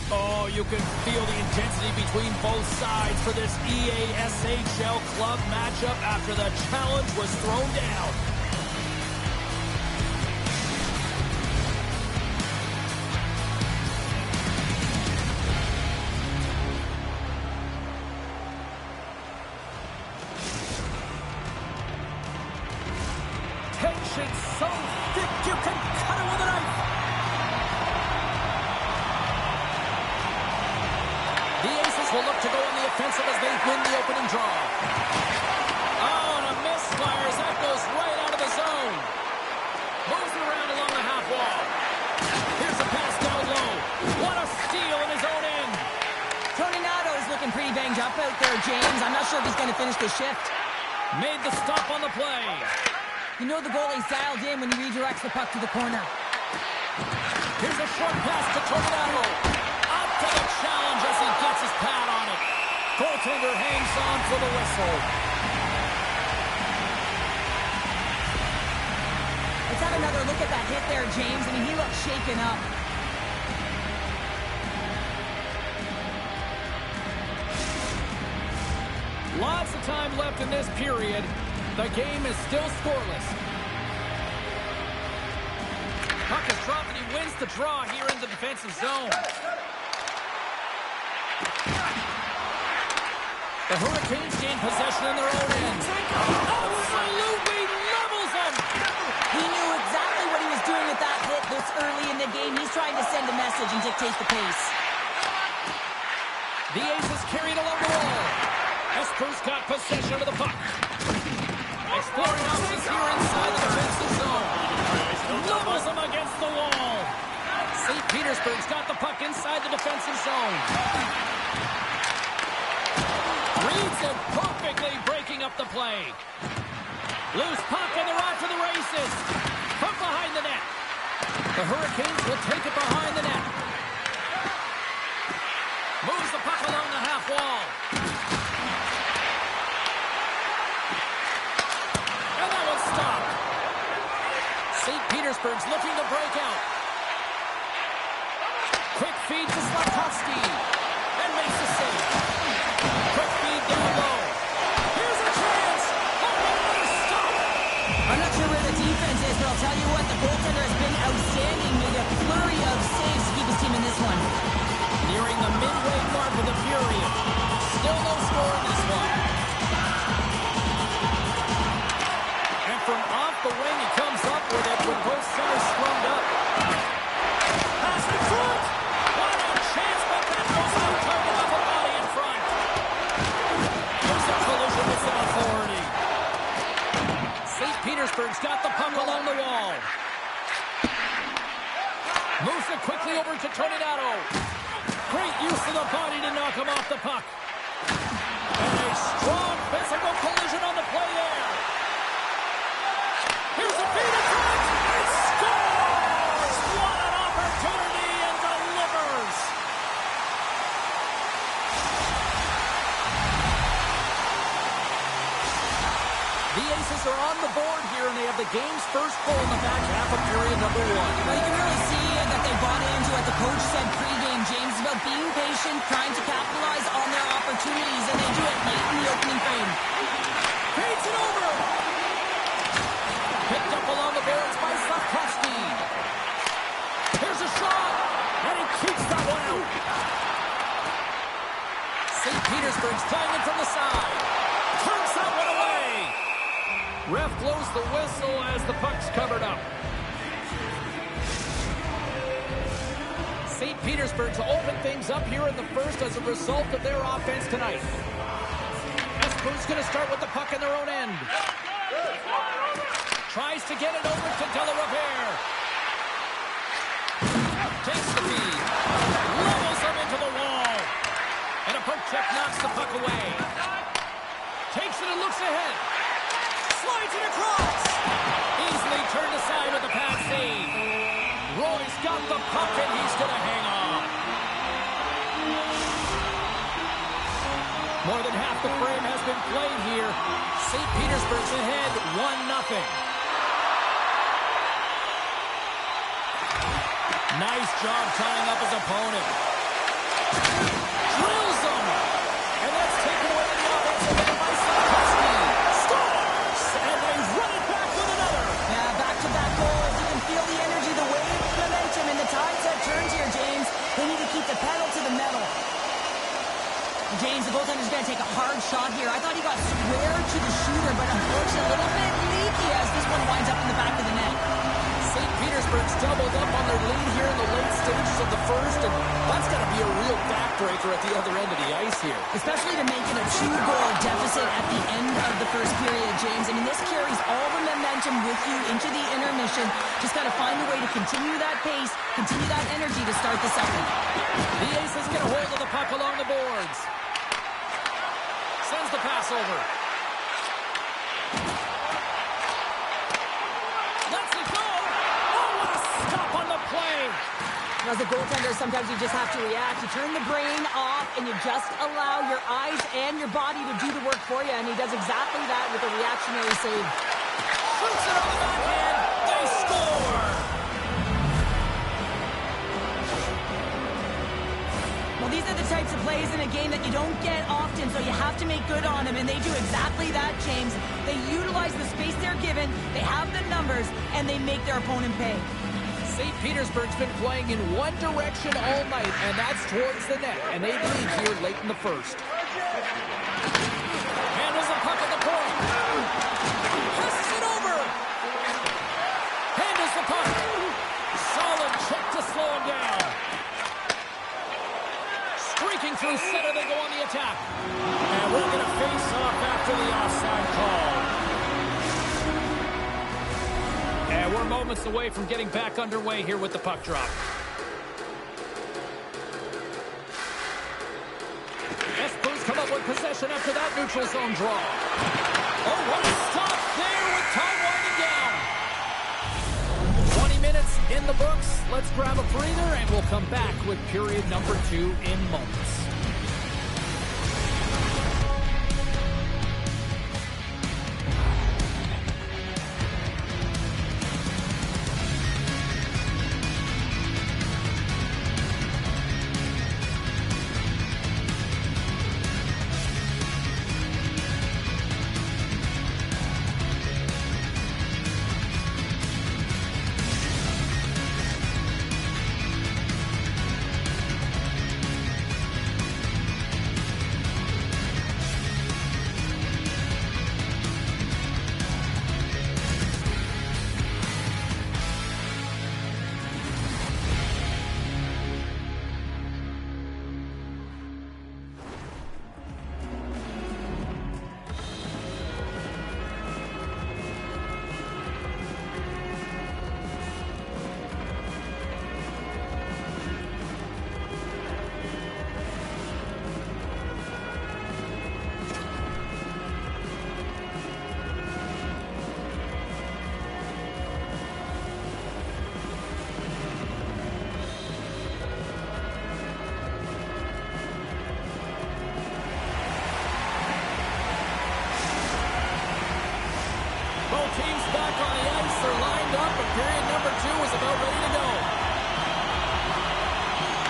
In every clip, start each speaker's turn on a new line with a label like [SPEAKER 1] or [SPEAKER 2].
[SPEAKER 1] Oh, you can feel the intensity between both sides for this EASHL club matchup after the challenge was thrown down. Tension so thick you can cut it with a knife. The Aces will look to go on the offensive as they win the opening draw. Oh, and a misfires. That goes right out of the zone. Moves it around along the half wall. Here's a pass down low. What a steal in his own end.
[SPEAKER 2] Tornado's looking pretty banged up out there, James. I'm not sure if he's going to finish the shift.
[SPEAKER 1] Made the stop on the play.
[SPEAKER 2] You know the goalie's dialed in when he redirects the puck to the corner.
[SPEAKER 1] Here's a short pass to Tornado. Up to the challenge as he gets his pad on it. Goaltender hangs on for the whistle.
[SPEAKER 2] Let's have another look at that hit there, James. I mean, he looks shaken up.
[SPEAKER 1] Lots of time left in this period. The game is still scoreless. Puck is dropped and he wins the draw here in the defensive zone. The Hurricanes gain possession in their own end. Absolutely levels them.
[SPEAKER 2] He knew exactly what he was doing with that hit this early in the game. He's trying to send a message and dictate the pace.
[SPEAKER 1] The Aces carried along the wall. Esper's got possession of the puck. Exploring options here inside the defensive zone. Levels him against the wall. St. Petersburg's got the puck inside the defensive zone. Reads it perfectly, breaking up the play. Loose puck and they're off to the races. Puck behind the net. The Hurricanes will take it behind the net. Moves the puck along the half wall. And that one's stopped. St. Petersburg's looking to break out. Quick feed to Slafkovsky. And makes the save. Quick feed down low. Here's a chance. Oh, what a stop.
[SPEAKER 2] I'm not sure where the defense is, but I'll tell you what, the goaltender has been outstanding. Made a flurry of saves to keep his team in this one.
[SPEAKER 1] Nearing the midway mark of the period. Still no score in this one. And from off the wing, he comes up with it with both centers scrummed up. Pass in front. What a chance, but that goes out target off a body in front. Here's a collision with some authority. St. Petersburg's got the puck along the wall. Moves it quickly over to Tornado. Great use of the body to knock him off the puck. And a strong physical collision on the play there. Here's a feed in front. It scores! What an opportunity and delivers. The Aces are on the board here, and they have the game's first goal in the back half of period number one.
[SPEAKER 2] Well, you can really see that they bought into what the coach said pregame, James, about being patient, trying to capitalize on their opportunities, and they do it late in the opening frame.
[SPEAKER 1] the puck's covered up. St. Petersburg's opened things up here in the first as a result of their offense tonight. Espoon's going to start with the puck in their own end. Tries to get it over to De La Riviere. Takes the feed. Levels him into the wall. And a poke check knocks the puck away. Takes it and looks ahead. Slides it across. Easily turned aside with a pass save. Roy's got the puck and he's going to hang on. More than half the frame has been played here. St. Petersburg's ahead 1-0. Nice job tying up his opponent. Drills him. And that's taken away the offensive end by Sikorsky. Scores! And they run it back with another.
[SPEAKER 2] Yeah, back-to-back goals. You can feel the energy, the wave, the momentum, and the tides have turned here, James. They need to keep the pedal to the metal. James, the goaltender's going to take a hard shot here. I thought he got square to the shooter, but unfortunately a little bit leaky as this one winds up in the back of the net.
[SPEAKER 1] St. Petersburg's doubled up on their lead here in the late stages of the first, and that's got to be a real backbreaker at the other end of the ice here.
[SPEAKER 2] Especially to make it a 2-goal deficit at the end of the first period, James. I mean, this carries all the momentum with you into the intermission. Just got to find a way to continue that pace, continue that energy to start the second.
[SPEAKER 1] The Aces get a hold of the puck along the boards. Sends the pass over. Lets it go. Oh, what a stop on the play.
[SPEAKER 2] As a goaltender, sometimes you just have to react. You turn the brain off, and you just allow your eyes and your body to do the work for you, and he does exactly that with a reactionary save.
[SPEAKER 1] Shoots it on the backhand. They score.
[SPEAKER 2] Well, these are the types of plays in a game that you don't get often, so you have to make good on them, and they do exactly that, James. They utilize the space they're given, they have the numbers, and they make their opponent pay.
[SPEAKER 1] St. Petersburg's been playing in one direction all night, and that's towards the net, and they lead here late in the first. Handles the puck at the point. Passes it over. Handles the puck. Solid check to slow him down. Streaking through center, they go on the attack. And we're going to face off after the offside call. And we're moments away from getting back underway here with the puck drop. Espoon's come up with possession after that neutral zone draw. Oh, what a stop there with time winding down. 20 minutes in the books. Let's grab a breather, and we'll come back with period number 2 in moments. Teams back on the ice. They're lined up, and period number 2 is about ready to go.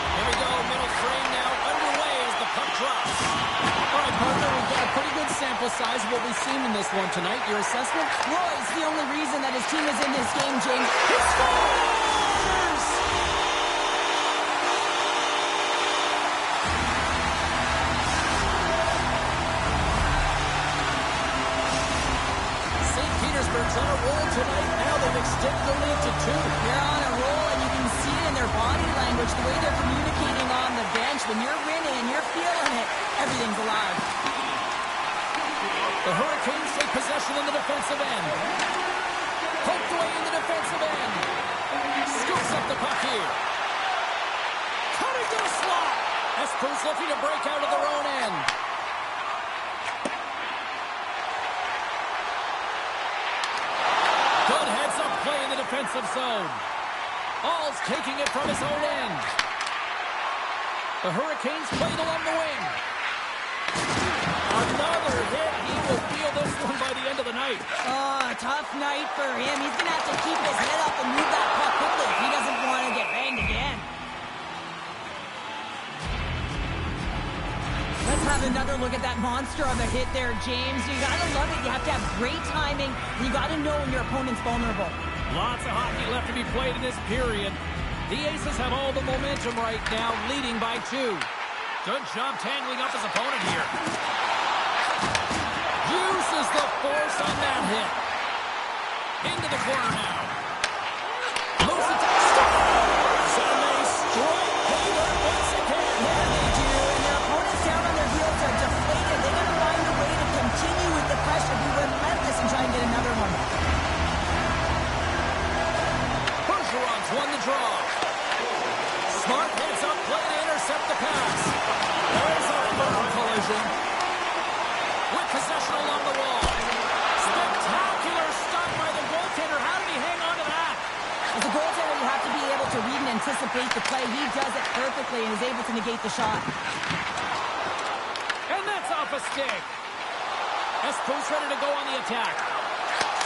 [SPEAKER 1] Here we go. Middle frame now underway as the puck drops. All right, partner, we've got a pretty good sample size of what we've seen in this one tonight. Your assessment?
[SPEAKER 2] Roy's the only reason that his team is in this game, James. He scores!
[SPEAKER 1] Petersburg's on a roll tonight, now could extend the lead to 2.
[SPEAKER 2] They're on a roll, and you can see it in their body language, the way they're communicating on the bench. When you're winning and you're feeling it, everything's alive.
[SPEAKER 1] The Hurricanes take possession in the defensive end. Poked away in the defensive end. Scoops up the puck here. Cutting to the slot. Esper's looking to break out of their own end. Good heads-up play in the defensive zone. All's taking it from his own end. The Hurricanes played along the wing. Another hit. He will feel this one by the end of the night.
[SPEAKER 2] Oh, tough night for him. He's going to have to keep his head up and move that puck quickly if he doesn't want to get banged again. Let's have another look at that monster of a hit there, James. You got to love it. You have to have great timing. You got to know when your opponent's vulnerable.
[SPEAKER 1] Lots of hockey left to be played in this period. The Aces have all the momentum right now, leading by 2. Good job tangling up his opponent here. Uses the force on that hit. Into the corner now. Moves it to the stars. And they strike Taylor once again.
[SPEAKER 2] Yeah, they do. And their opponents down on their heels are deflated. They're going to find a way to continue with the pressure, be relentless, and try and get another one.
[SPEAKER 1] Bergeron's won the draw. Smart heads up play to intercept the pass. There's a firm collision. With possession along the wall. Spectacular stop by the goaltender. How did he hang on to that?
[SPEAKER 2] As a goaltender, you have to be able to read and anticipate the play. He does it perfectly and is able to negate the shot.
[SPEAKER 1] And that's off a stick. Espo's ready to go on the attack.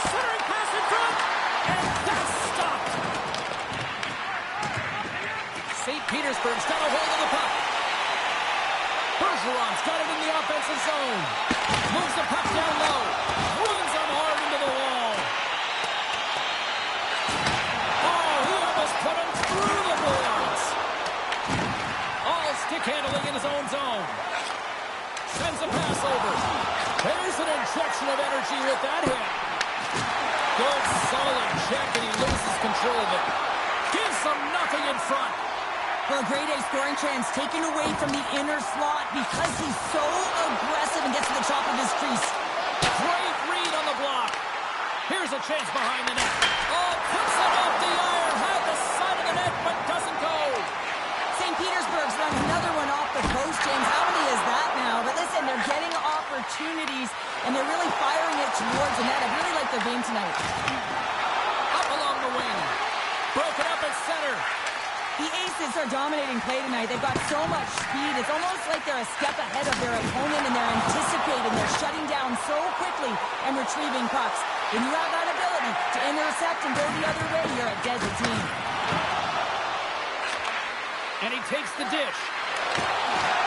[SPEAKER 1] Centering pass in front. And that's stopped. St. Petersburg's got a hold of the puck. Bergeron's got it in the offensive zone. Moves the puck down low. Runs him hard into the wall. Oh, he almost put him through the boards. All stick handling in his own zone. Sends a pass over. There's an injection of energy with that hit. Good solid check, and he loses control of it. Gives him nothing in front.
[SPEAKER 2] Well, a grade A scoring chance taken away from the inner slot because he's so aggressive and gets to the top of his crease.
[SPEAKER 1] Great read on the block. Here's a chance behind the net. Oh, puts it off the iron. Had the side of the net, but doesn't go.
[SPEAKER 2] St. Petersburg's run another one off the post, James. How many is that now? But listen, they're getting opportunities, and they're really firing it towards the net. I really like their game tonight.
[SPEAKER 1] Up along the wing. Broken up at center.
[SPEAKER 2] The Aces are dominating play tonight. They've got so much speed. It's almost like they're a step ahead of their opponent, and they're anticipating. They're shutting down so quickly and retrieving pucks. When you have that ability to intercept and go the other way, you're a deadly team.
[SPEAKER 1] And he takes the dish.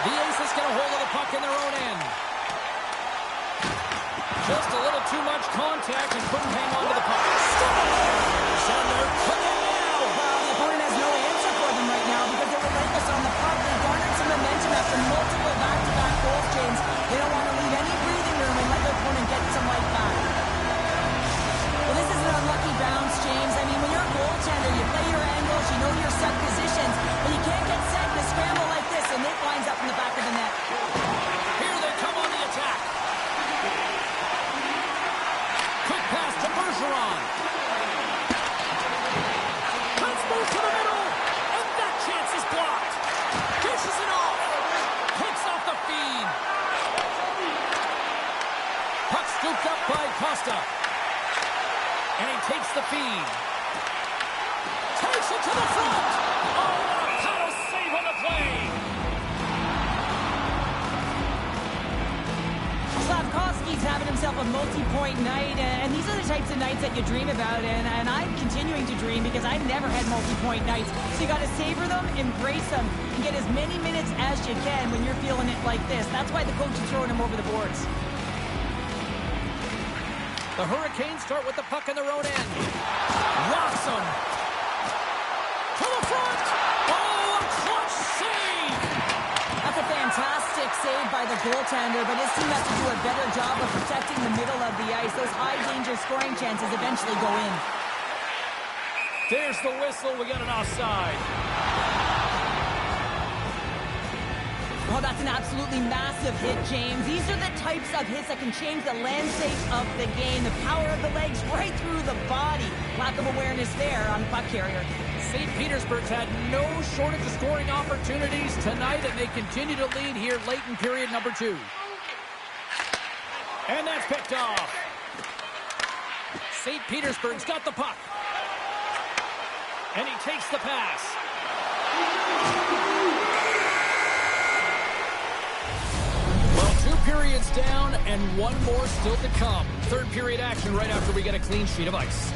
[SPEAKER 1] The Aces get a hold of the puck in their own end. Just a little too much contact and couldn't hang on to the puck. Stars! And they're cooking now.
[SPEAKER 2] Well, the opponent has no answer for them right now because they're relentless on the puck. They garnered some momentum after multiple back-to-back goals, James. They don't want to leave any breathing room and let their opponent get some life back. Well, this is an unlucky bounce, James. I mean, when you're a goaltender, you play your angles, you know your set positions, but you can't get set in a scramble like this, and it winds up in the back of the net.
[SPEAKER 1] Here they come on the attack. Quick pass to Bergeron. Let's move to the middle, and that chance is blocked. Dishes it off. Takes off the feed. Puck scooped up by Costa. And he takes the feed. Takes it to the front. Oh, what a paddle save on the play.
[SPEAKER 2] Slavkovsky's having himself a multi-point night, and these are the types of nights that you dream about, and I'm continuing to dream because I've never had multi-point nights. So you got to savor them, embrace them, and get as many minutes as you can when you're feeling it like this. That's why the coach is throwing them over the boards.
[SPEAKER 1] The Hurricanes start with the puck in their own end. Rocks them. To the front. Oh, a clutch save.
[SPEAKER 2] That's a fantastic save by the goaltender, but his team has to do a better job of protecting the middle of the ice. Those high-danger scoring chances eventually go in.
[SPEAKER 1] There's the whistle. We got an offside.
[SPEAKER 2] Oh, that's an absolutely massive hit, James. These are the types of hits that can change the landscape of the game. The power of the legs right through the body. Lack of awareness there on the puck carrier.
[SPEAKER 1] St. Petersburg's had no shortage of scoring opportunities tonight, and they continue to lead here late in period number 2. And that's picked off. St. Petersburg's got the puck. And he takes the pass. Well, 2 periods down and 1 more still to come. Third period action right after we get a clean sheet of ice.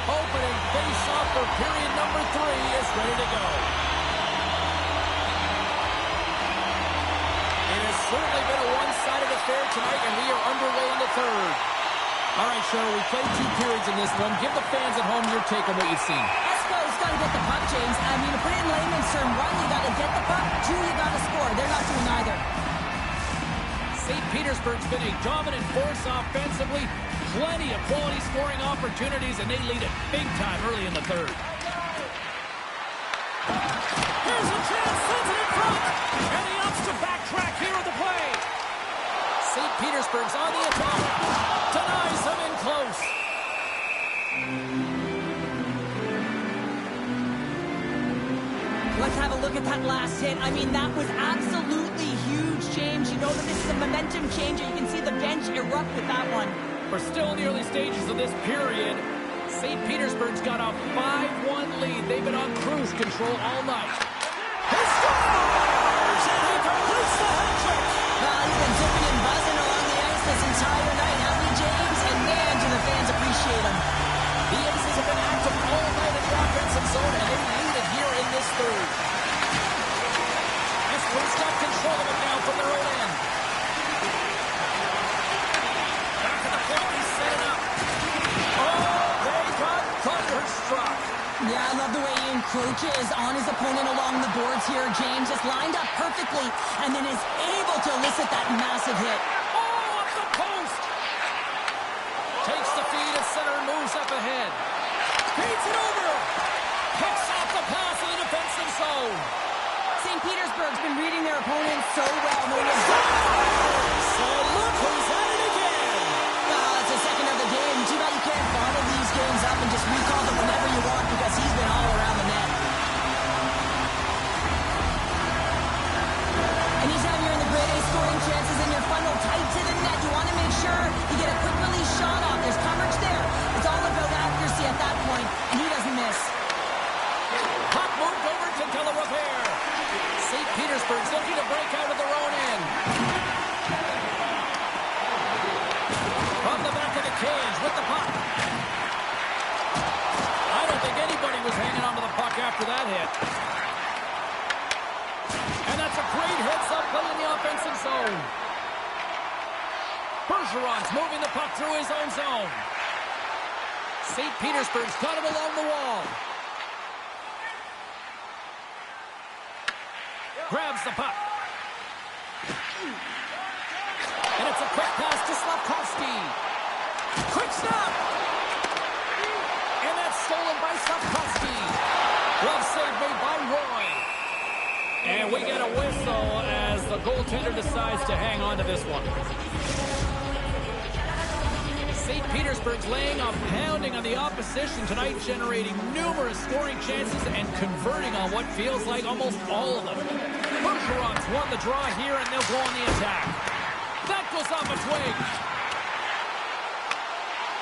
[SPEAKER 1] Opening face-off for period number 3 is ready to go. It has certainly been a one-sided affair tonight, and we are underway in the third. All right, Cheryl, we played 2 periods in this one. Give the fans at home your take on what you've seen.
[SPEAKER 2] Espo's got to get the puck, James. I mean, to put it in layman's term, 1, you got to get the puck. 2, you got to score. They're not doing either.
[SPEAKER 1] St. Petersburg's been a dominant force offensively. Plenty of quality scoring opportunities, and they lead it big time early in the third. Here's a chance, sends it in front, and he opts to backtrack here at the play. St. Petersburg's on the attack, denies them in close.
[SPEAKER 2] Let's have a look at that last hit. I mean, that was absolutely huge, James. You know that this is a momentum changer. You can see the bench erupt with that one.
[SPEAKER 1] We're still in the early stages of this period. St. Petersburg's got a 5-1 lead. They've been on cruise control all night. He scores! And he completes the hat-trick!
[SPEAKER 2] Well, he's been zipping and buzzing along the ice this entire night, hasn't he, James? And man, do the fans appreciate him.
[SPEAKER 1] The Aces have been active all night in the offensive zone, and they lead it here in this third. Espo's got control of it now from their own end. Back at the point, he's set it up. Oh, they got thunderstruck.
[SPEAKER 2] Yeah, I love the way he encroaches on his opponent along the boards here. James just lined up perfectly and then is able to elicit that massive hit.
[SPEAKER 1] Oh, up the post. Takes the feed at center and moves up ahead. Feeds it over. Picks off the pass in the defensive zone.
[SPEAKER 2] St. Petersburg's been reading their opponents so well. No one
[SPEAKER 1] So look who's at it again.
[SPEAKER 2] It's the second of the game. Too bad you can't bottle these games up and just recall them whenever you want because he's been all around the net. Anytime you're in the grade A scoring chances and your funnel tight to the net, you want to make sure you get a quick release shot off. There's coverage there. It's all about accuracy at that point, and he doesn't miss.
[SPEAKER 1] Puck moved over to Delarepaire. St. Petersburg's looking to break out of their own end. From the back of the cage with the puck. I don't think anybody was hanging onto the puck after that hit. And that's a great heads-up play in the offensive zone. Bergeron's moving the puck through his own zone. St. Petersburg's got him along the wall. Grabs the puck. quick pass to Slavkovsky. Quick snap. And that's stolen by Slavkovsky. Glove save made by Roy. And we get a whistle as the goaltender decides to hang on to this one. St. Petersburg's laying a pounding on the opposition tonight, generating numerous scoring chances and converting on what feels like almost all of them. Jurricanes won the draw here, and they'll go on the attack. That goes off a twig.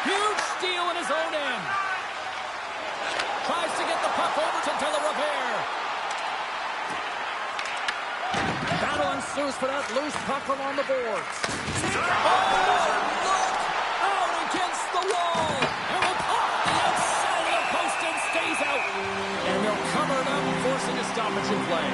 [SPEAKER 1] Huge steal in his own end. Tries to get the puck over to Delarabert. Battle ensues for that loose puck along the boards. Oh, look! Out against the wall. And will pop the outside of the post and stays out. And they'll cover it up, forcing a stoppage in play.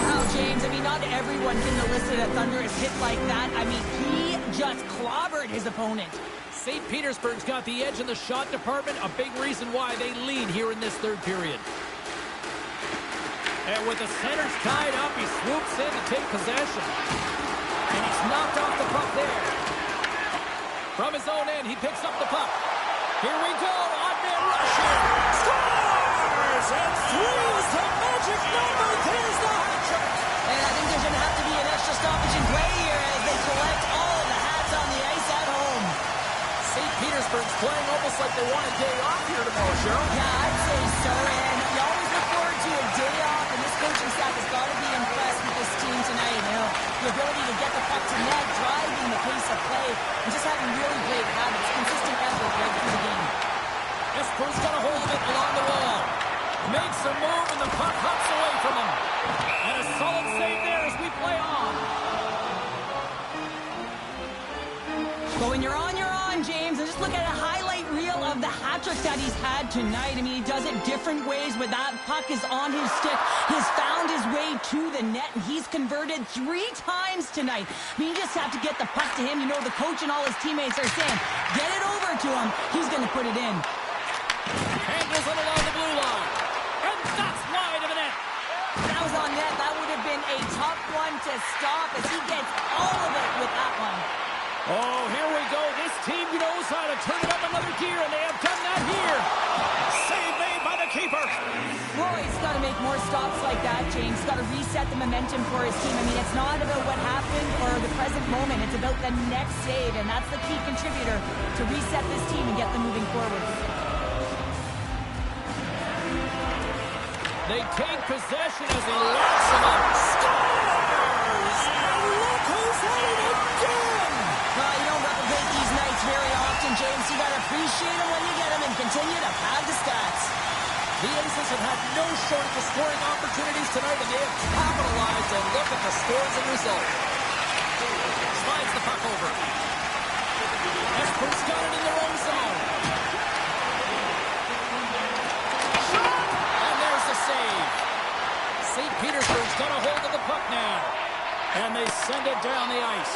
[SPEAKER 2] Wow, James, I mean, not everyone can elicit a thunderous hit like that. I mean, he just clobbered his opponent.
[SPEAKER 1] St. Petersburg's got the edge in the shot department, a big reason why they lead here in this third period. And with the centers tied up, he swoops in to take possession. And he's knocked off the puck there. From his own end, he picks up the puck. Here we go, odd-man rush here. Scores! And three is the magic number. There's the hat trick.
[SPEAKER 2] And I think there's going to have to be an extra stoppage in play here as they collect all of the hats on the ice at home.
[SPEAKER 1] St. Petersburg's playing almost like they want a day off here tomorrow, Cheryl.
[SPEAKER 2] Yeah, I'd say so. And you always look forward to a day off, and this coaching staff has got to be impressed with this team tonight. You know, the ability to get the puck to net, driving the pace of play, and just having really great habits, consistent effort right through the game.
[SPEAKER 1] Esper's got a hold of it along the wall. Makes a move, and the puck hops away from him. And a solid save there as we play on.
[SPEAKER 2] But when you're on, James, and just look at a highlight reel of the hat trick that he's had tonight. I mean, he does it different ways where that puck is on his stick. He's found his way to the net, and he's converted 3 times tonight. I mean, you just have to get the puck to him. You know, the coach and all his teammates are saying, get it over to him. He's going to put it in.
[SPEAKER 1] Handles it along the blue line. And that's wide of the net.
[SPEAKER 2] That was on net. That would have been a tough one to stop as he gets all of it with that one.
[SPEAKER 1] Oh, here we go. This team knows how to turn it up another gear, and they have done that here. Save made by the keeper.
[SPEAKER 2] Roy's got to make more stops like that, James. Got to reset the momentum for his team. I mean, it's not about what happened or the present moment. It's about the next save, and that's the key contributor to reset this team and get them moving forward.
[SPEAKER 1] They take possession as he locks him up. Scores! And look who's at it again!
[SPEAKER 2] Well, you don't replicate these nights very often, James. You got to appreciate them when you get them and continue to pad the stats.
[SPEAKER 1] The Aces have had no shortage of scoring opportunities tonight, and they have capitalized, and look at the scores and results. Slides the puck over. Esper's got it in their own zone. Shot! And there's the save. St. Petersburg's got a hold of the puck now. And they send it down the ice.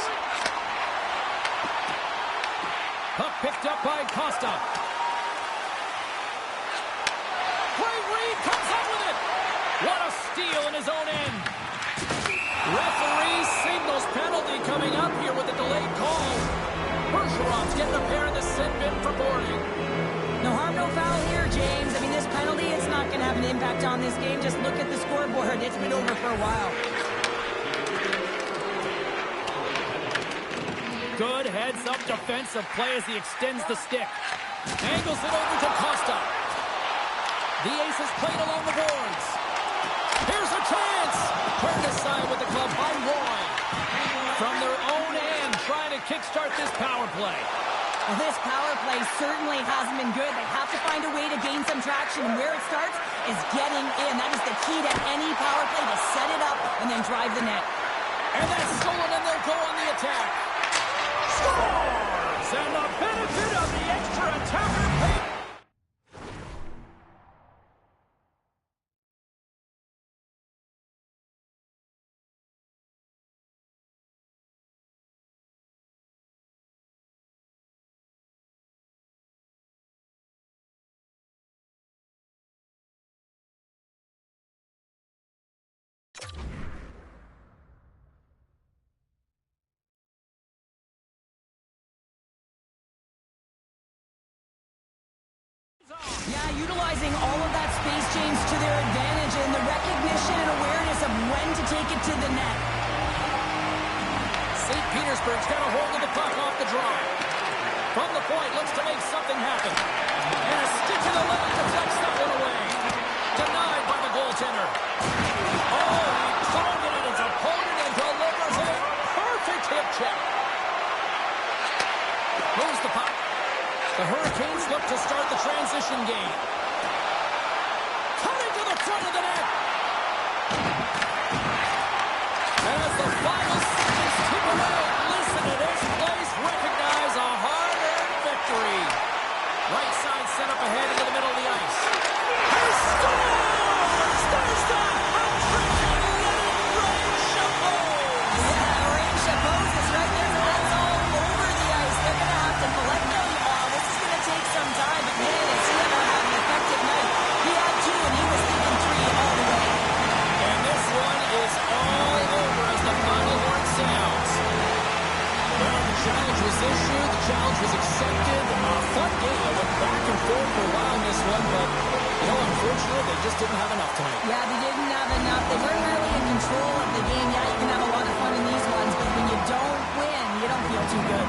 [SPEAKER 1] Puck picked up by Costa. Great read, comes up with it. What a steal in his own end. Referee signals penalty coming up here with a delayed call. Bergeron's getting a pair in the sin bin for boarding.
[SPEAKER 2] No harm, no foul here, James. I mean, this penalty, it's not going to have an impact on this game. Just look at the scoreboard. It's been over for a while.
[SPEAKER 1] Good heads-up defensive play as he extends the stick. Angles it over to Costa. The Aces played along the boards. Here's a chance. Turned aside with the glove by Roy. From their own end, trying to kickstart this power play.
[SPEAKER 2] Well, this power play certainly hasn't been good. They have to find a way to gain some traction, and where it starts is getting in. That is the key to any power play, to set it up and then drive the net.
[SPEAKER 1] And that's stolen, and they'll go on the attack. Scores! And the benefit of the extra attacker paid.
[SPEAKER 2] utilizing all of that space, James, to their advantage and the recognition and awareness of when to take it to the net.
[SPEAKER 1] St. Petersburg's got a hold of the puck off the draw. From the point, looks to make something happen. And a stick to the leg deflects that one away. Denied by the goaltender. Oh, he targeted his opponent and delivers a perfect hip check. Moves the puck. The Hurricanes look to start the transition game. Cutting to the front of the net. As the final seconds tick away, listen to this place recognize a hard-earned victory. Right side set up ahead into the middle of the ice. He scores! There's the hat-trick and letting rain Chapeau.
[SPEAKER 2] Yeah, Rain Chapeau is right there. That's all over the ice. They're going to have to collect them. This is going to take some time, but man, is he ever had an effective night. He had 2, and he was thinking 3 all the way.
[SPEAKER 1] And this one is all over as the final horn sounds. Well, the challenge was issued. The challenge was accepted. A fun game. I went back and forth for a while in this one, but, unfortunately, they just didn't have enough tonight.
[SPEAKER 2] Yeah, they didn't have enough. They weren't really in control of the game. Yeah, you can have a lot of fun in these ones, but when you don't win, you don't feel too good.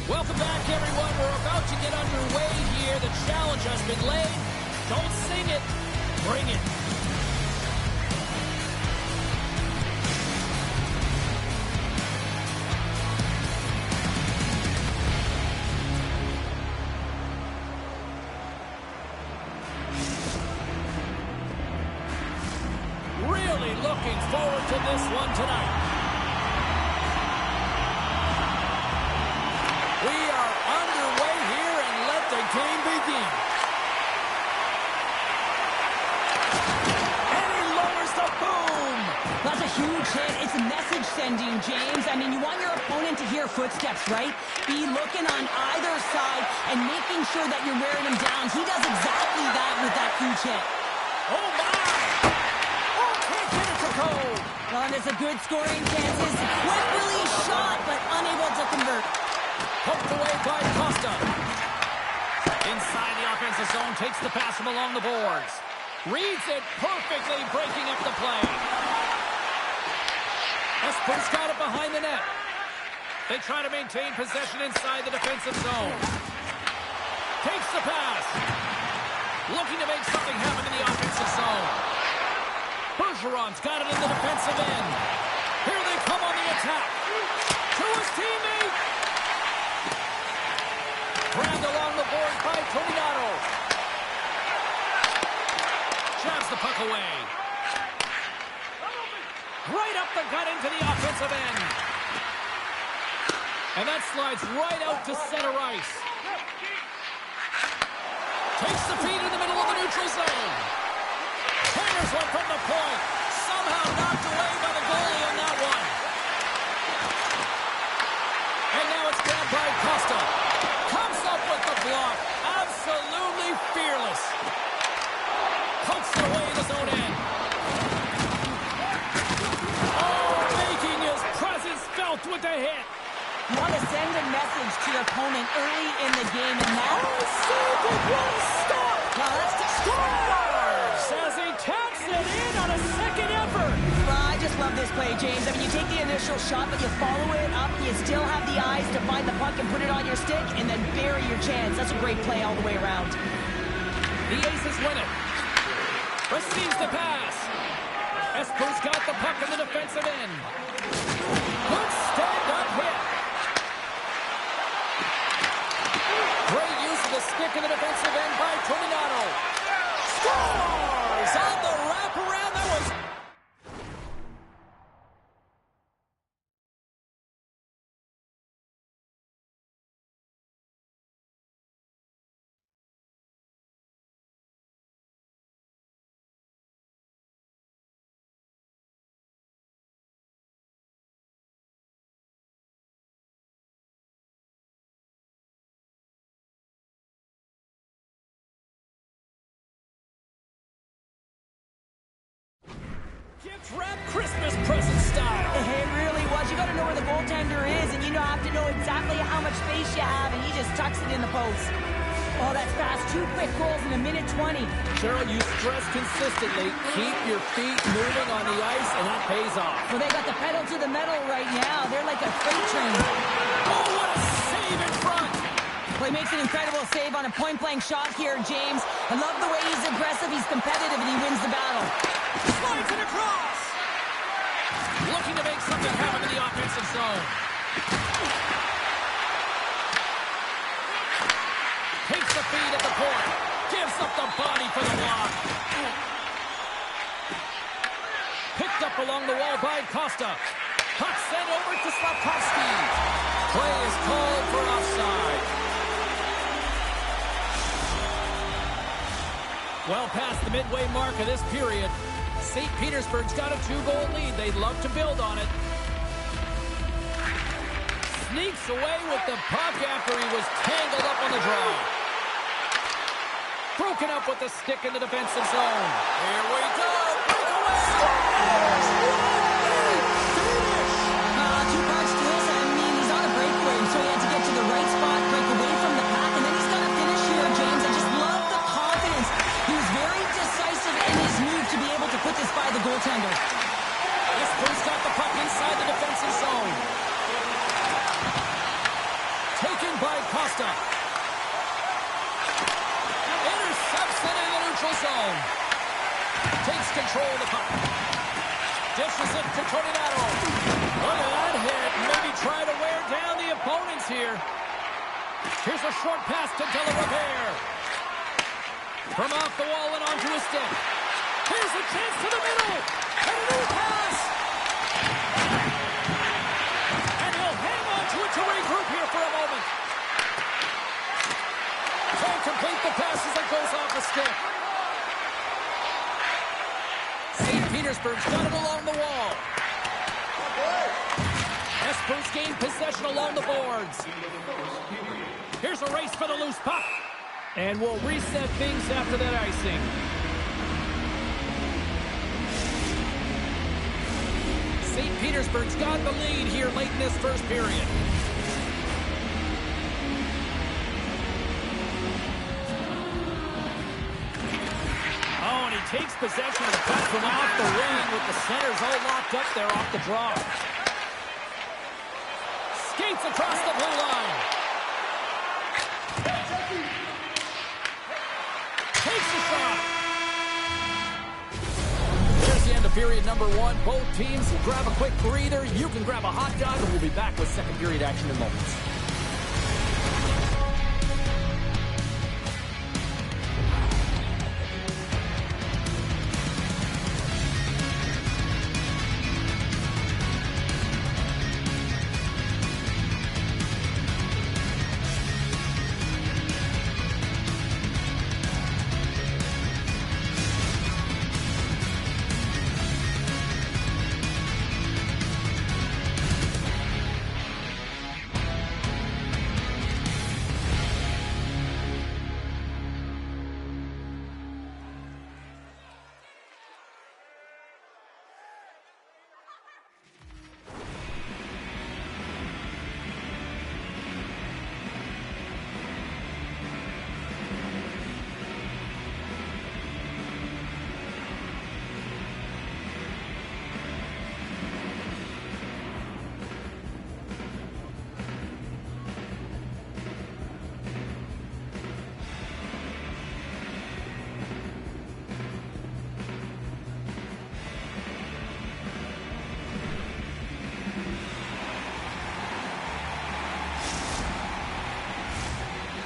[SPEAKER 1] Welcome back, everyone. We're about to get underway here. The challenge has been laid. Don't sing it. Bring it. Really looking forward to this one tonight. We are underway here, and let the game begin. And he lowers the boom.
[SPEAKER 2] That's a huge hit. It's a message sending, James. I mean, you want your opponent to hear footsteps, right? Be looking on either side and making sure that you're wearing him down. He does exactly that with that huge hit.
[SPEAKER 1] Oh, my. Oh, can't get it to go.
[SPEAKER 2] Well, and it's a good scoring chances. Quick release shot, but unable to convert.
[SPEAKER 1] Poked away by Costa. Inside the offensive zone, takes the pass from along the boards. Reads it perfectly, breaking up the play. Esposito's got it behind the net. They try to maintain possession inside the defensive zone. Takes the pass. Looking to make something happen in the offensive zone. Bergeron's got it in the defensive end. Here they come on the attack. To his teammate. Grabbed along the board by Toninato. Jabs the puck away. Right up the gut into the offensive end. And that slides right out to center ice. Takes the feed in the middle of the neutral zone. Hammers one from the point. Somehow knocked away by the goalie on that one. And now it's grabbed by Costa. Comes up with the block. Absolutely fearless. Pokes it away in his own end. Oh, making his presence felt with the hit.
[SPEAKER 2] You want to send a message to your opponent early in the game, and now...
[SPEAKER 1] Stop!
[SPEAKER 2] Well, that's just...
[SPEAKER 1] Scores as he taps it in on a second effort.
[SPEAKER 2] Well, I just love this play, James. I mean, you take the initial shot, but you follow it up. You still have the eyes to find the puck and put it on your stick, and then bury your chance. That's a great play all the way around.
[SPEAKER 1] The Aces win it. Receives the pass. Esposito's got the puck in the defensive end. Good stand-up hit. Great use of the stick in the defensive end by Toninato. Scores on the wraparound. That was... Gift wrap Christmas present style.
[SPEAKER 2] It really was. You got to know where the goaltender is, and you have to know exactly how much space you have, and he just tucks it in the post. Oh, that's fast. 2 quick goals in a minute 20.
[SPEAKER 1] Cheryl, you stress consistently, keep your feet moving on the ice, and that pays off.
[SPEAKER 2] Well, they got the pedal to the metal right now. They're like a freight train.
[SPEAKER 1] Oh, what a save in front.
[SPEAKER 2] Well, he makes an incredible save on a point-blank shot here, James. I love the way he's aggressive, he's competitive, and he wins the battle.
[SPEAKER 1] Slides it across. Looking to make something happen in the offensive zone. Takes the feed at the point. Gives up the body for the block. Picked up along the wall by Costa. Puck sent over to Slafkovsky. Play is called for offside. Well past the midway mark of this period, St. Petersburg's got a 2-goal lead. They'd love to build on it. Sneaks away with the puck after he was tangled up on the draw. Broken up with the stick in the defensive zone. Here we go. Breakaway.
[SPEAKER 2] Two parts to this. I mean, he's on a breakaway, so he had to get to the right spot, break away from the pack, and then he's got to finish here, James. I just love the confidence. He was very decisive in his move to be able to put this by the goaltender.
[SPEAKER 1] Esplada's got the puck inside the defensive zone. Taken by Costa. Intercepts it in the neutral zone. Takes control of the puck. Dishes it to Tornado. Look at that hit. Maybe try to wear down the opponents here. Here's a short pass to De La Riviere. From off the wall and onto his stick. Here's a chance to the middle. And a new pass. And he'll hang on to it to regroup here for a moment. Can't complete the pass as it goes off the stick. St. Petersburg's got it along the wall. Espers gain possession along the boards. Here's a race for the loose puck. And we'll reset things after that icing. St. Petersburg's got the lead here late in this first period. Oh, and he takes possession of the puck from off the wing with the centers all locked up there off the draw. Skates across the blue line. Takes the shot. There's the end of period number 1. Both teams will grab a quick breather. You can grab a hot dog, and we'll be back with second period action in moments.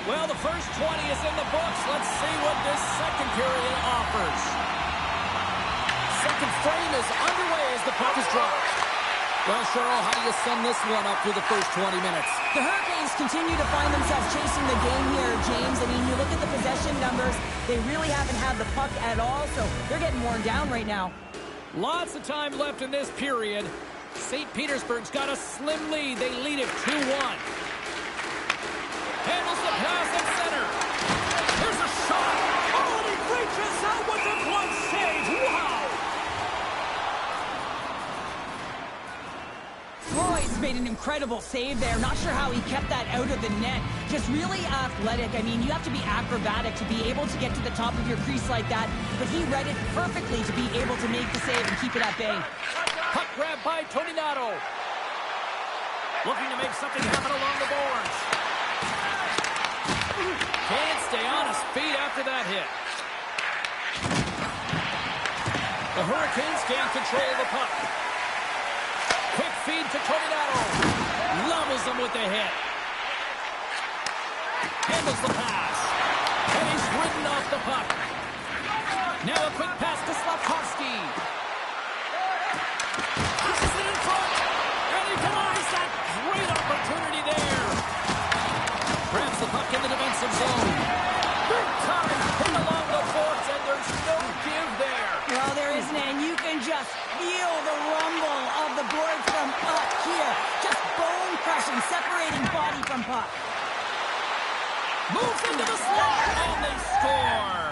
[SPEAKER 1] Well, the first 20 is in the books. Let's see what this second period offers. Second frame is underway as the puck is dropped. Well, Cheryl, how do you sum this one up through the first 20 minutes?
[SPEAKER 2] The Hurricanes continue to find themselves chasing the game here, James. I mean, you look at the possession numbers, they really haven't had the puck at all, so they're getting worn down right now.
[SPEAKER 1] Lots of time left in this period. St. Petersburg's got a slim lead. They lead it 2-1. Handles the pass at center. Here's a shot. Oh, and he reaches out with the glove save. Wow.
[SPEAKER 2] Floyd's made an incredible save there. Not sure how he kept that out of the net. Just really athletic. I mean, you have to be acrobatic to be able to get to the top of your crease like that. But he read it perfectly to be able to make the save and keep it at bay.
[SPEAKER 1] Puck grab by Tornado. Looking to make something happen along the boards. Can't stay on his feet after that hit. The Hurricanes gain control of the puck. Quick feed to Tornado. Levels him with the hit. Handles the pass. And he's ridden off the puck. Now a quick pass to Slavkovsky. Pushes it in front. And he denies that great opportunity there. Grabs the puck in the defensive zone. Big time hit along the boards, and they're Moves into the slot, and they score.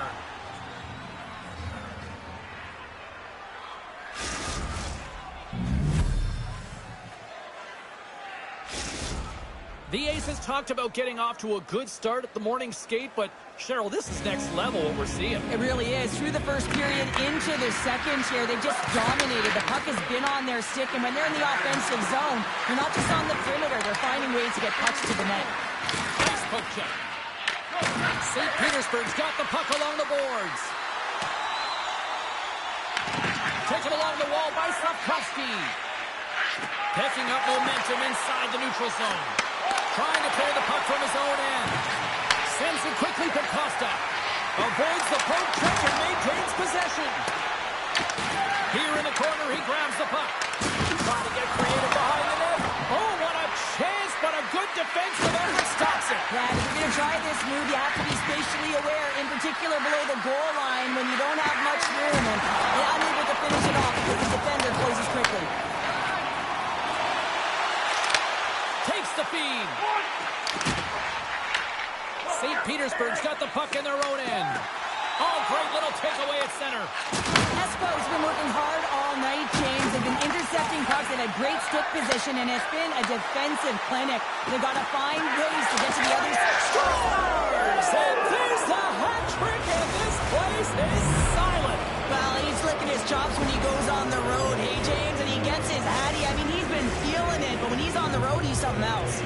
[SPEAKER 1] The Aces talked about getting off to a good start at the morning skate, but Cheryl, this is next level what we're seeing.
[SPEAKER 2] It really is. Through the first period into the second here, they've just dominated. The puck has been on their stick, and when they're in the offensive zone, they're not just on the perimeter. They're finding ways to get pucks to the net.
[SPEAKER 1] Nice poke check. St. Petersburg's got the puck along the boards. Taken along the wall by Slavkovsky. Picking up momentum inside the neutral zone. Trying to clear the puck from his own end. Sends it quickly to Costa. Avoids the poke check and maintains possession. Here in the corner, he grabs the puck. Trying to get creative behind the net. Oh, what a chance, but a good defensive effort stops it.
[SPEAKER 2] Yeah, if you're going to try this move, you have to be spatially aware, in particular below the goal line when you don't have much room and you're unable to finish it off because the defender closes quickly.
[SPEAKER 1] Takes the feed. St. Petersburg's got the puck in their own end. Oh, great little takeaway at center.
[SPEAKER 2] Espo's been working hard all night, James. They've been intercepting pucks in a great stick position, and it's been a defensive clinic. They've got to find ways to get to the other side.
[SPEAKER 1] Scores! And there's the hat trick, and this place is silent.
[SPEAKER 2] Well, he's licking his chops when he goes on the road, hey, James, and he gets his hattie. I mean, he's been feeling it, but when he's on the road, he's something else.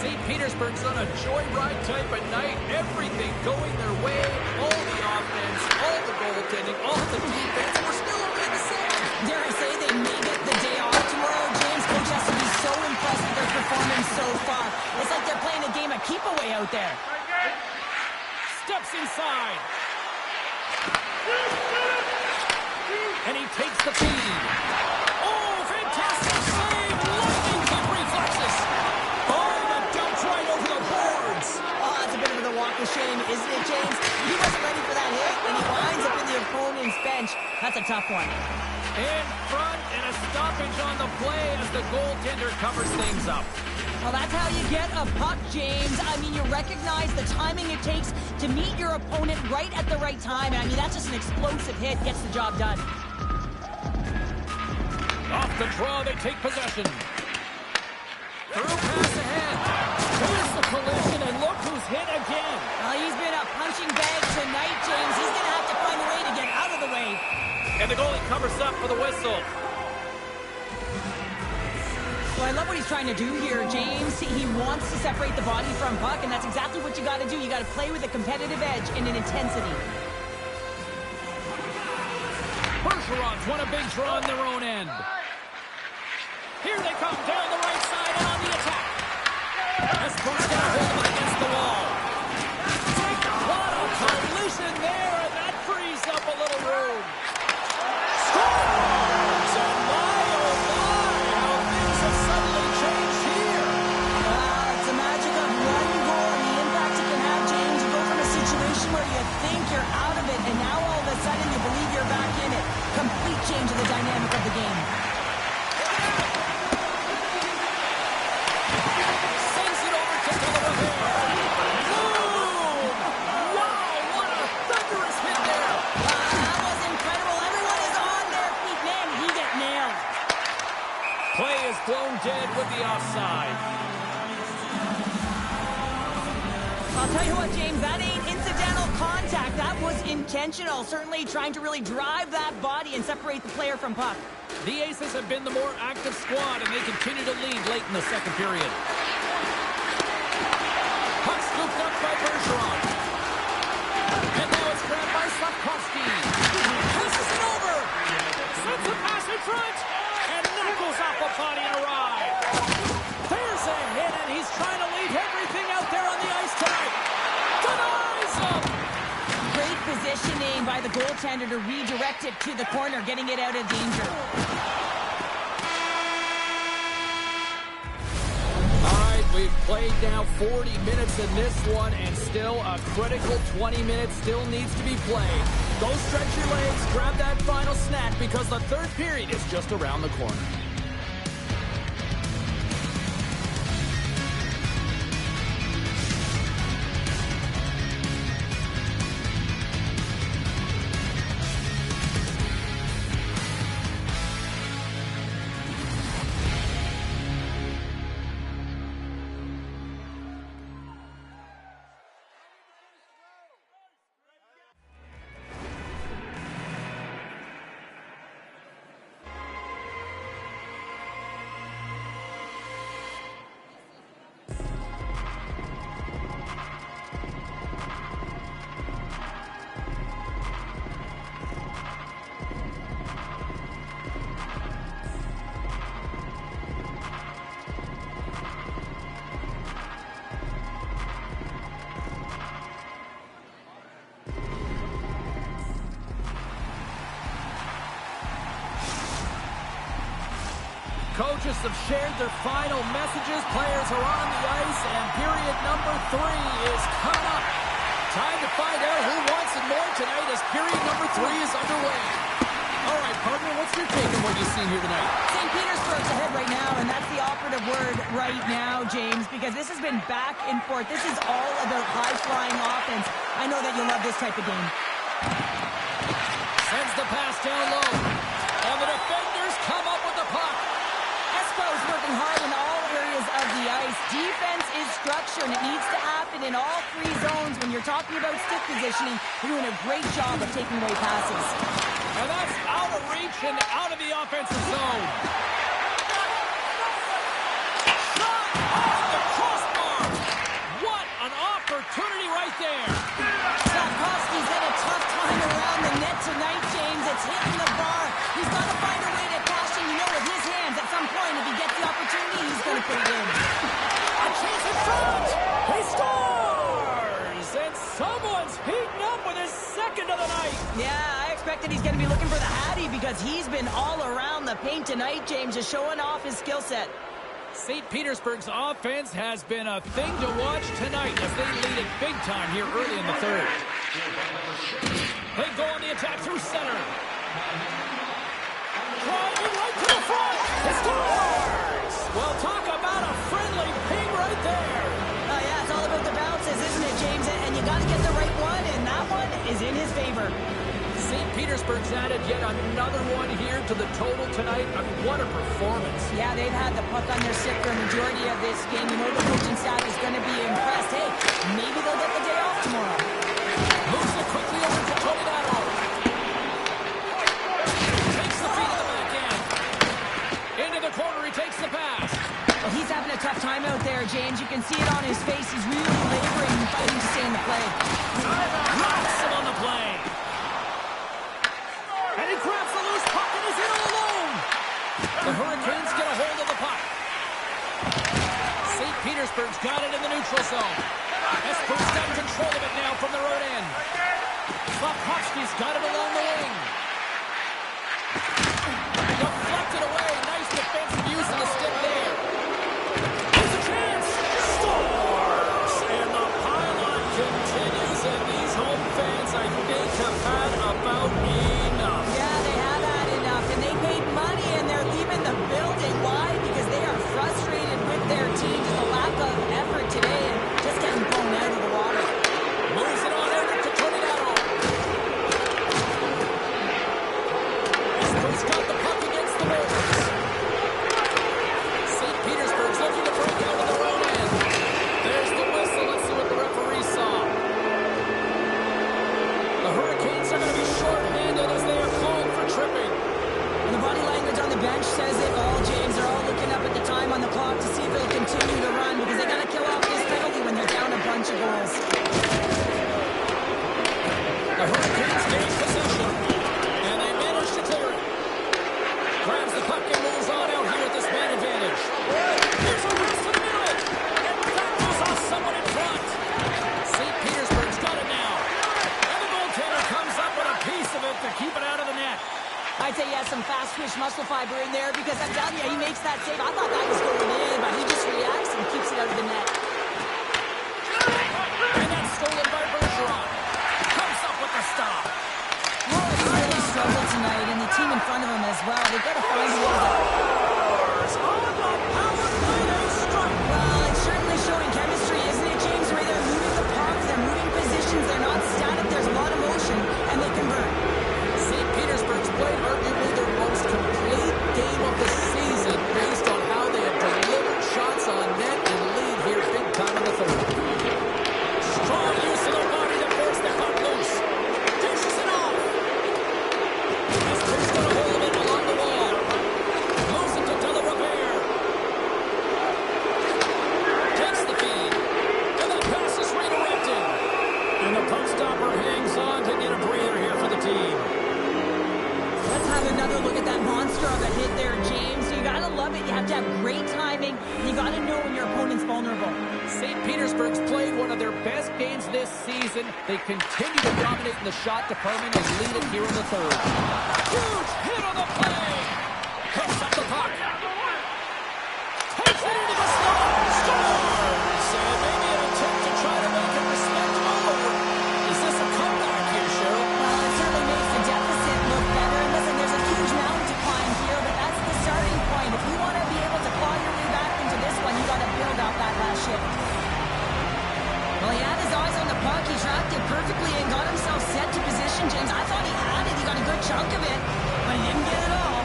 [SPEAKER 1] St. Petersburg's on a joyride type of night. Everything going their way. All the offense, all the goaltending, all the defense. We're still only in the sand.
[SPEAKER 2] Dare I say they may get the day off tomorrow, James? Coach has to be so impressed with their performance so far. It's like they're playing a game of keep-away out there.
[SPEAKER 1] Steps inside. And he takes the feed. Oh, fantastic save. Lightning quick reflexes. Oh, the dumps right over the boards.
[SPEAKER 2] Oh, that's a bit of a walk of shame, isn't it, James? He wasn't ready for that hit, and he winds up in the opponent's bench. That's a tough one.
[SPEAKER 1] In front, and a stoppage on the play as the goaltender covers things up.
[SPEAKER 2] Well, that's how you get a puck, James. I mean, you recognize the timing it takes to meet your opponent right at the right time. I mean, that's just an explosive hit. Gets the job done.
[SPEAKER 1] Off the draw, they take possession. Through pass ahead. Here's the collision, and look who's hit again.
[SPEAKER 2] Well, he's been a punching bag tonight, James. He's going to have to find a way to get out of the way.
[SPEAKER 1] And the goalie covers up for the whistle.
[SPEAKER 2] Well, I love what he's trying to do here, James. He wants to separate the body from puck, and that's exactly what you got to do. You got to play with a competitive edge and an intensity.
[SPEAKER 1] Bergeron's won a big draw in their own end. Here they come down the right side and on the attack. Espo's got a hold of it against the wall. What a collision there, and that frees up a little room. Scores! And my, oh my, how things have suddenly changed here.
[SPEAKER 2] It's the magic of one goal and the impact it can have, James. You go from a situation where you think you're out of it, and now all of a sudden you believe you're back in it. Complete change of the dynamic of the game.
[SPEAKER 1] Sends it over to Delaware. Boom! Wow, what a thunderous hit there.
[SPEAKER 2] That was incredible. Everyone is on their feet. Man, he got nailed.
[SPEAKER 1] Play is blown dead with the offside.
[SPEAKER 2] I'll tell you what, James, that ain't incidental contact. That was intentional. Certainly trying to really drive that body and separate the player from puck.
[SPEAKER 1] The Aces have been the more active squad, and they continue to lead late in the second period. Puck scooped up by Bergeron. And now it's grabbed by Slavkovsky. Passes it over. Sends a pass in front. And knuckles off a body and a ride. There's a hit, and he's trying to leave everything out there on the ice tonight. Denies him.
[SPEAKER 2] Great positioning by the goaltender to redirect it to the corner, getting it out of danger.
[SPEAKER 1] All right, we've played now 40 minutes in this one, and still a critical 20 minutes still needs to be played. Go stretch your legs, grab that final snack, because the third period is just around the corner. coaches have shared their final messages. Players are on the ice, and period number 3 is coming up. Time to find out who wants it more tonight as period number 3 is underway. All right, partner, what's your take on what you've seen here tonight?
[SPEAKER 2] St. Petersburg's ahead right now, and that's the operative word right now, James, because this has been back and forth. This is all about high-flying offense. I know that you love this type of game.
[SPEAKER 1] Sends the pass down low, and the defenders come up with the puck.
[SPEAKER 2] Espo's working hard in all areas of the ice. Defense is structure, and it needs to happen in all 3 zones. When you're talking about stick positioning, you're doing a great job of taking away passes.
[SPEAKER 1] And that's out of reach and out of the offensive zone. Shot off the crossbar. What an opportunity right there.
[SPEAKER 2] Slavkovsky's had a tough time around the net tonight, James. It's hitting the bar. He's got to find a way to cash in, with his hands. At some point, if he gets the opportunity, he's going to put it in.
[SPEAKER 1] A chance in front. He scores. And someone's heating up with his second of the night.
[SPEAKER 2] Yeah, I expected he's going to be looking for the Hattie because he's been all around the paint tonight, James, just showing off his skill set.
[SPEAKER 1] St. Petersburg's offense has been a thing to watch tonight as they lead it big time here early in the third. They go on the attack through center. Driving right to the front. He scores! Well, talk about a friendly ping right there.
[SPEAKER 2] Oh, yeah, it's all about the bounces, isn't it, James? And you got to get the right one, and that one is in his favor.
[SPEAKER 1] St. Petersburg's added yet another one here to the total tonight. I mean, what a performance.
[SPEAKER 2] Yeah, they've had the puck on their stick for a majority of this game. The coaching staff is going to be impressed. Hey, maybe they'll get the day off tomorrow.
[SPEAKER 1] Moves it quickly over to Toninato. Takes the feed of the back end. Into the corner, he takes the pass.
[SPEAKER 2] Well, he's having a tough time out there, James. You can see it on his face. He's really laboring and fighting to stay in the play.
[SPEAKER 1] Knocks him on the play. And he grabs the loose puck and is in all alone. The Hurricanes get a hold of the puck. St. Petersburg's got it in the neutral zone. Espo's got control of it now from the road end. Slavkovsky's got it along the wing. Deflected away. Nice defensive use of the stick there. Here's a chance. Scores! And the pylon continues, and these home fans, I think, have had about enough.
[SPEAKER 2] Yeah, they have had enough, and they paid money, and they're leaving the building. Why? Because they are frustrated with their team. Just a lack of effort today, and just getting blown out of the water.
[SPEAKER 1] Moves it on over to Toninato. Espo's got the puck against the boards. St. Petersburg's looking to break out of their own end. There's the whistle. Let's see what the referee saw. The Hurricanes are going to be short-handed as they are called for tripping.
[SPEAKER 2] And the body language on the bench says it all, James. They're all looking up at the time on the clock to see if they'll continue to run because they got to kill off this penalty when they're down a bunch of goals.
[SPEAKER 1] The Hurricanes gain possession, and they manage to clear it. Grabs the puck and moves on out here with this man advantage. Here's a pass to the middle, and that goes off someone in front. St. Petersburg's got it now, and the goaltender comes up with a piece of it to keep it out of the net.
[SPEAKER 2] I'd say he has some fast twitch muscle fiber in there because I'm telling you, he makes that save. I thought that was going in, but he just reacts and keeps it out of the net.
[SPEAKER 1] And that's stolen by Bergeron. Comes up with the stop.
[SPEAKER 2] Roy's really struggled tonight, and the team in front of him as well. They've got to find a way to...
[SPEAKER 1] On the power play, they strike.
[SPEAKER 2] Well, it's certainly showing chemistry, isn't it, James? Where they're moving the puck, they're moving positions, they're not static, there's a lot of motion, and they convert.
[SPEAKER 1] St. Petersburg's played arguably their most complete game of the season based on how they have delivered shots on net and lead here big time in the third. Strong use of their body to force the puck loose. Dishes it off. Espo's got a hold of it along the wall. Moves it to Delaravere. Takes the feed. And the pass is redirected. And the puck stopper hangs on to get a breather here for the team.
[SPEAKER 2] Let's have another look at that monster of a hit there, James. You gotta love it. You have to have great timing. You gotta know when your opponent's vulnerable.
[SPEAKER 1] St. Petersburg's played one of their best games this season. They continue to dominate in the shot department and lead it here in the third. Huge hit on the play. Picks up the puck.
[SPEAKER 2] chunk of it, but he didn't get it all.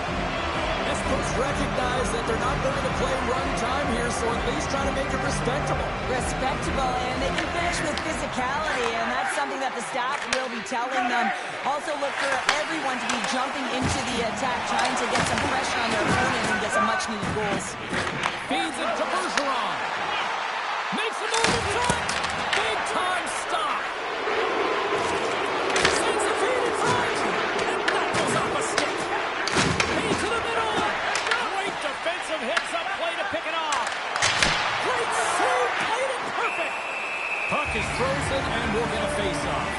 [SPEAKER 1] This folks recognize that they're not going to play run time here, so at least try to make it respectable.
[SPEAKER 2] Respectable, and they can finish with physicality, and that's something that the staff will be telling them. Also look for everyone to be jumping into the attack, trying to get some pressure on their opponent and get some much-needed goals.
[SPEAKER 1] Feeds it to Bergeron. Makes a move in front. Big time stop. Sends the feed in front. And that goes off a stick. Feed to the middle. Great defensive hits up play to pick it off. Great save. Played it perfect. Puck is frozen and we'll get a face-off.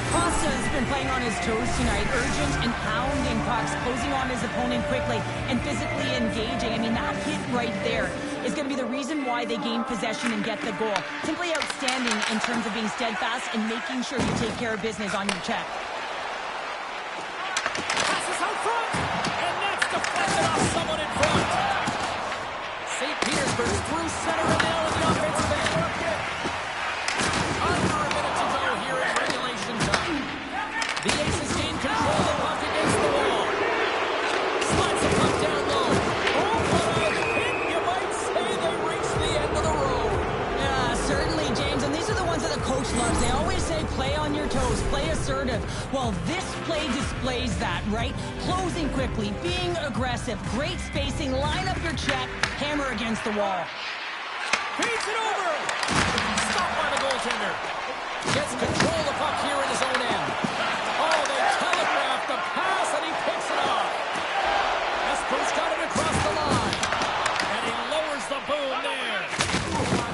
[SPEAKER 2] Costa's been playing on his toes tonight, urgent and pounding pucks, closing on his opponent quickly and physically engaging. I mean, that hit right there is going to be the reason why they gain possession and get the goal. Simply outstanding in terms of being steadfast and making sure you take care of business on your check.
[SPEAKER 1] Passes out front, and that's deflected off someone in front. St. Petersburg's through center and now in the offensive end. Under a minute to go here in regulation time. The Aces gain control of the puck against the wall. Slides the puck down low. Oh, what a hit! You might say they reached the end of the road.
[SPEAKER 2] Yeah, certainly, James. And these are the ones that the coach loves. They always say play on your toes, play assertive. Well, this play displays that, right? Closing quickly, being aggressive, great spacing, line up your check, hammer against the wall.
[SPEAKER 1] Feeds it over. Stopped by the goaltender. Gets control of the puck here in his own end. Oh, they telegraphed the pass, and he picks it off. Esposito's got it across the line. And he lowers the boom there.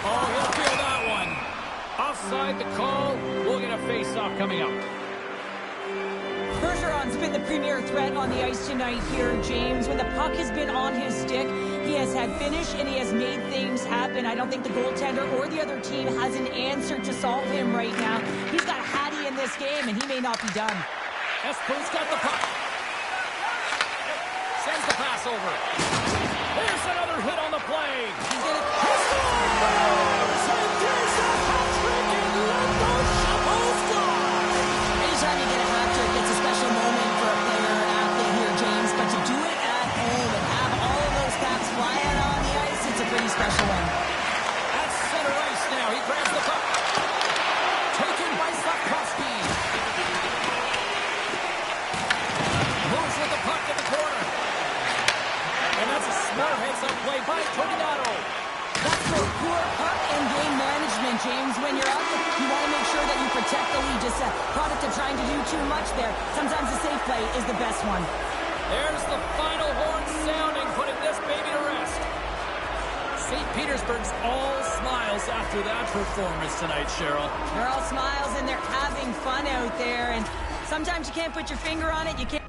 [SPEAKER 1] Oh, he'll feel that one. Offside the call. We'll get a face-off coming up.
[SPEAKER 2] Bergeron's been the premier threat on the ice tonight here, James. When the puck has been on his stick, he has had finish and he has made things happen. I don't think the goaltender or the other team has an answer to solve him right now. He's got Hattie in this game, and he may not be done.
[SPEAKER 1] Esposito's got the puck. Sends the pass over. There's another hit on the play.
[SPEAKER 2] He's going to... Anytime you get a hat trick, it's a special moment for a player or athlete here, James. But to do it at home and have all of those caps flying on the ice, it's a pretty special one.
[SPEAKER 1] At center ice now. He grabs the puck. Taken by Slavkovsky. Moves with the puck in the corner. And that's a smart heads-up play by Toninato.
[SPEAKER 2] That's for poor puck and game management, James. When you're up, you want to make sure that you protect the lead. Just a product of trying to do too much there. Sometimes the safe play is the best one.
[SPEAKER 1] There's the final horn sounding, putting this baby to rest. St. Petersburg's all smiles after that performance tonight, Cheryl.
[SPEAKER 2] They're all smiles and they're having fun out there. And sometimes you can't put your finger on it. You can't.